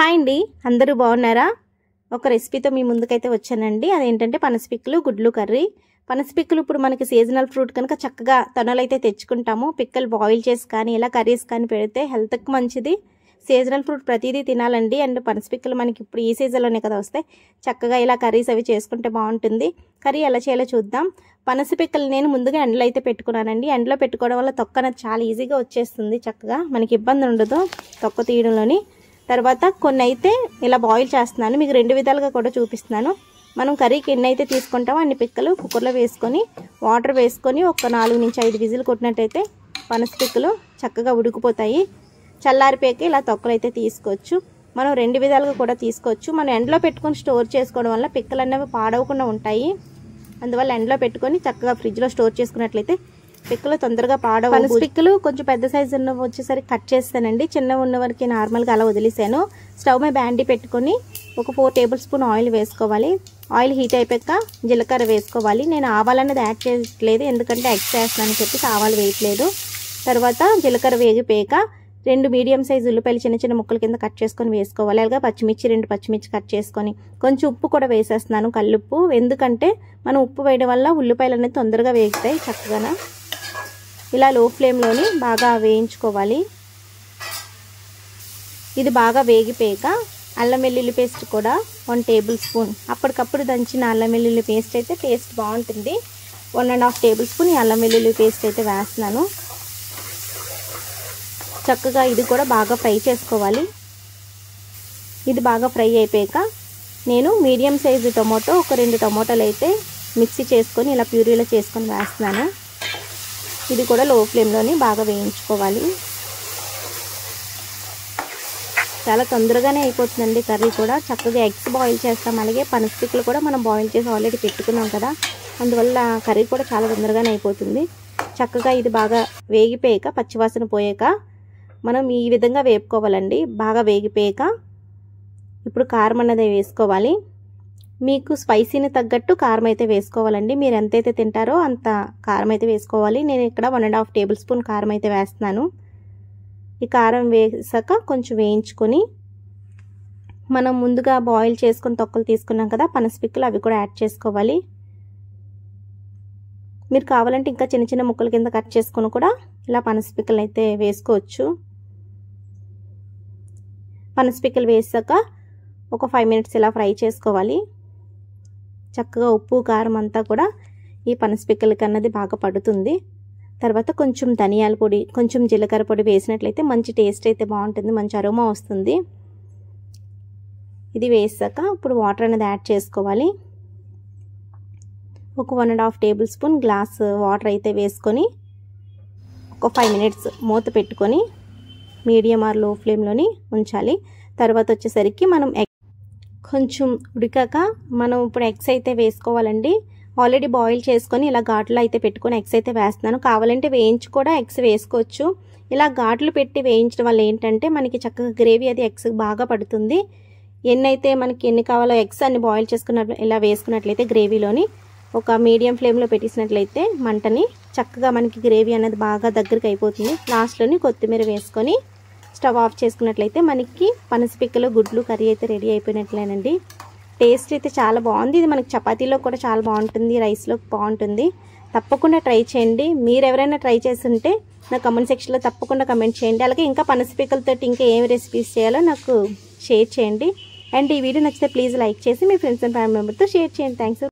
Hi అండి, అందరూ బాగున్నారా? ఒక రెసిపీతో మీ ముందుకైతే వచ్చానండి. అదేంటంటే పనసపిక్కలు గుడ్లు కర్రీ. పనసపిక్కలు ఇప్పుడు మనకి సీజనల్ ఫ్రూట్ కనుక చక్కగా తొనలైతే తెచ్చుకుంటాము. పిక్కలు బాయిల్ చేసి కానీ ఇలా కర్రీస్ కానీ పెడితే హెల్త్కి మంచిది. సీజనల్ ఫ్రూట్ ప్రతిదీ తినాలండి. అండ్ పనసపిక్కలు మనకి ఇప్పుడు ఈ సీజన్లోనే కదా వస్తాయి. చక్కగా ఇలా కర్రీస్ అవి చేసుకుంటే బాగుంటుంది. కర్రీ ఎలా చేయాలో చూద్దాం. పనసపిక్కలు నేను ముందుగా ఎండలో అయితే పెట్టుకున్నానండి. ఎండలో పెట్టుకోవడం వల్ల తొక్క అనేది చాలా ఈజీగా వచ్చేస్తుంది. చక్కగా మనకి ఇబ్బంది ఉండదు తొక్క తీయడంలోని. తర్వాత కొన్ని అయితే ఇలా బాయిల్ చేస్తున్నాను, మీకు రెండు విధాలుగా కూడా చూపిస్తున్నాను. మనం కర్రీకి ఎన్ని అయితే తీసుకుంటామో అన్ని పిక్కలు కుక్కర్లో వేసుకొని వాటర్ వేసుకొని ఒక 4 నుంచి 5 విజిల్ కొట్టినట్టయితే పనస పిక్కలు చక్కగా ఉడికిపోతాయి. చల్లారిపోయాక ఇలా తొక్కలు అయితే తీసుకోవచ్చు. మనం రెండు విధాలుగా కూడా తీసుకోవచ్చు. మనం ఎండలో పెట్టుకొని స్టోర్ చేసుకోవడం వల్ల పిక్కలు అనేవి పాడవకుండా ఉంటాయి. అందువల్ల ఎండలో పెట్టుకొని చక్కగా ఫ్రిడ్జ్లో స్టోర్ చేసుకున్నట్లయితే పిక్కలు తొందరగా పాడవు. పనస పిక్కలు కొంచెం పెద్ద సైజు ఉన్న వచ్చేసరికి కట్ చేస్తానండి. చిన్న ఉన్న వరకు నార్మల్గా అలా వదిలేసాను. స్టవ్ మీద బ్యాండీ పెట్టుకొని ఒక 4 టేబుల్ స్పూన్ ఆయిల్ వేసుకోవాలి. ఆయిల్ హీట్ అయిపోయాక జీలకర్ర వేసుకోవాలి. నేను ఆవాలు అనేది యాడ్ చేయట్లేదు, ఎందుకంటే ఎగ్స్ వేస్తున్నానని చెప్పి ఆవాలు వేయట్లేదు. తర్వాత జీలకర్ర వేగిపోయాక 2 మీడియం సైజు ఉల్లిపాయలు చిన్న చిన్న ముక్కల కింద కట్ చేసుకొని వేసుకోవాలి. అలాగే పచ్చిమిర్చి 2 పచ్చిమిర్చి కట్ చేసుకొని కొంచెం ఉప్పు కూడా వేసేస్తున్నాను, కల్లుప్పు. ఎందుకంటే మనం ఉప్పు వేయడం వల్ల ఉల్లిపాయలు అనేది తొందరగా వేగుతాయి. చక్కగా ఇలా లో ఫ్లేమ్లోని బాగా వేయించుకోవాలి. ఇది బాగా వేగిపోయాక అల్లం వెల్లుల్లి పేస్ట్ కూడా 1 టేబుల్ స్పూన్, అప్పటికప్పుడు దంచిన అల్లం వెల్లుల్లి పేస్ట్ అయితే టేస్ట్ బాగుంటుంది. 1.5 టేబుల్ స్పూన్ ఈ అల్లం వెల్లుల్లి పేస్ట్ అయితే వేస్తున్నాను. చక్కగా ఇది కూడా బాగా ఫ్రై చేసుకోవాలి. ఇది బాగా ఫ్రై అయిపోయాక నేను మీడియం సైజు టొమాటో ఒక 2 టొమాటోలు అయితే మిక్సీ చేసుకొని ఇలా ప్యూరీలో చేసుకొని వేస్తున్నాను. ఇది కూడా లో ఫ్లేమ్లోని బాగా వేయించుకోవాలి. చాలా తొందరగానే అయిపోతుందండి కర్రీ కూడా. చక్కగా ఎగ్స్ బాయిల్ చేస్తాం, అలాగే పనసపిక్కలు కూడా మనం బాయిల్ చేసి ఆల్రెడీ పెట్టుకున్నాం కదా, అందువల్ల కర్రీ కూడా చాలా తొందరగానే అయిపోతుంది. చక్కగా ఇది బాగా వేగిపోయాక పచ్చివాసన పోయాక మనం ఈ విధంగా వేపుకోవాలండి. బాగా వేగిపోయాక ఇప్పుడు కారం అన్నది వేసుకోవాలి. మీకు స్పైసీని తగ్గట్టు కారం అయితే వేసుకోవాలండి. మీరు ఎంతైతే తింటారో అంత కారం అయితే వేసుకోవాలి. నేను ఇక్కడ 1.5 టేబుల్ స్పూన్ కారం అయితే వేస్తున్నాను. ఈ కారం వేసాక కొంచెం వేయించుకొని మనం ముందుగా బాయిల్ చేసుకొని తొక్కలు తీసుకున్నాం కదా పనసపిక్కలు, అవి కూడా యాడ్ చేసుకోవాలి. మీరు కావాలంటే ఇంకా చిన్న చిన్న ముక్కల కింద కట్ చేసుకొని కూడా ఇలా పనసపిక్కలు అయితే వేసుకోవచ్చు. పనసపిక్కలు వేసాక ఒక 5 మినిట్స్ ఇలా ఫ్రై చేసుకోవాలి. చక్కగా ఉప్పు కారం అంతా కూడా ఈ పనసపిక్కలకి అన్నది బాగా పడుతుంది. తర్వాత కొంచెం ధనియాల పొడి, కొంచెం జీలకర్ర పొడి వేసినట్లయితే మంచి టేస్ట్ అయితే బాగుంటుంది, మంచి అరోమా వస్తుంది. ఇది వేసాక ఇప్పుడు వాటర్ అనేది యాడ్ చేసుకోవాలి. ఒక 1.5 టేబుల్ స్పూన్ గ్లాస్ వాటర్ అయితే వేసుకొని ఒక 5 మినిట్స్ మూత పెట్టుకొని మీడియం ఆర్ లో ఫ్లేమ్లోని ఉంచాలి. తర్వాత వచ్చేసరికి మనం కొంచెం ఉడికాక మనం ఇప్పుడు ఎగ్స్ అయితే వేసుకోవాలండి. ఆల్రెడీ బాయిల్ చేసుకొని ఇలా ఘాట్లు అయితే పెట్టుకొని ఎగ్స్ అయితే వేస్తున్నాను. కావాలంటే వేయించి కూడా ఎగ్స్ వేసుకోవచ్చు. ఇలా ఘాట్లు పెట్టి వేయించడం వల్ల ఏంటంటే మనకి చక్కగా గ్రేవీ అది ఎగ్స్ బాగా పడుతుంది. ఎన్ని కావాలో ఎగ్స్ అన్ని బాయిల్ చేసుకున్న ఇలా వేసుకున్నట్లయితే గ్రేవీలోని ఒక మీడియం ఫ్లేమ్లో పెట్టేసినట్లయితే మంటని చక్కగా మనకి గ్రేవీ అనేది బాగా దగ్గరికి అయిపోతుంది. లాస్ట్లోని కొత్తిమీర వేసుకొని స్టవ్ ఆఫ్ చేసుకున్నట్లయితే మనకి పనసపిక్కలు గుడ్లు కర్రీ అయితే రెడీ అయిపోయినట్లేనండి. టేస్ట్ అయితే చాలా బాగుంది. ఇది మనకి చపాతీలో కూడా చాలా బాగుంటుంది, రైస్లో బాగుంటుంది. తప్పకుండా ట్రై చేయండి. మీరు ఎవరైనా ట్రై చేస్తుంటే నా కమెంట్ సెక్షన్లో తప్పకుండా కమెంట్ చేయండి. అలాగే ఇంకా పనసపిక్కలతో ఇంకా ఏం రెసిపీస్ చేయాలో నాకు షేర్ చేయండి. అండ్ ఈ వీడియో నచ్చితే ప్లీజ్ లైక్ చేసి మీ ఫ్రెండ్స్ అండ్ ఫ్యామిలీ మెంబర్తో షేర్ చేయండి. థ్యాంక్స్.